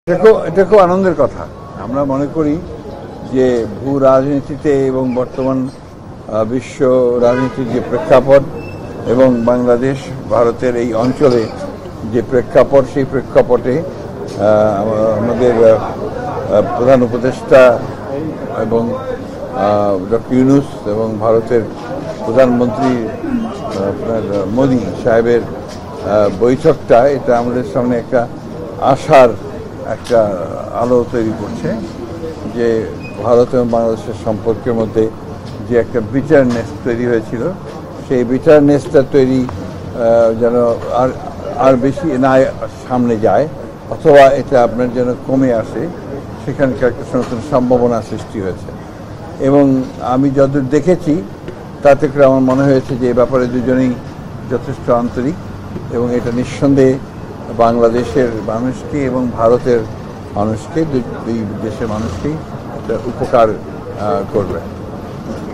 এটা খুব আনন্দের কথা। আমরা মনে করি যে ভূ রাজনীতিতে এবং বর্তমান বিশ্ব রাজনীতির যে প্রেক্ষাপট এবং বাংলাদেশ ভারতের এই অঞ্চলে যে প্রেক্ষাপট, সেই প্রেক্ষাপটে আমাদের প্রধান উপদেষ্টা এবং ডক্টর ইউনূস এবং ভারতের প্রধানমন্ত্রী আপনার মোদি সাহেবের বৈঠকটা, এটা আমাদের সামনে একটা আশার একটা আলো তৈরি করছে যে ভারত এবং বাংলাদেশের সম্পর্কের মধ্যে যে একটা বিটারনেস তৈরি হয়েছিল, সেই বিটারনেসটা তৈরি যেন আর বেশি না সামনে যায়, অথবা এটা আপনার যেন কমে আসে, সেখানকার একটা নতুন সম্ভাবনা সৃষ্টি হয়েছে। এবং আমি যতদূর দেখেছি তাতে করে আমার মনে হয়েছে যে এ ব্যাপারে দুজনেই যথেষ্ট আন্তরিক, এবং এটা নিঃসন্দেহে বাংলাদেশের মানুষকে এবং ভারতের মানুষকে, দুই দেশের মানুষকেই একটা উপকার করবে।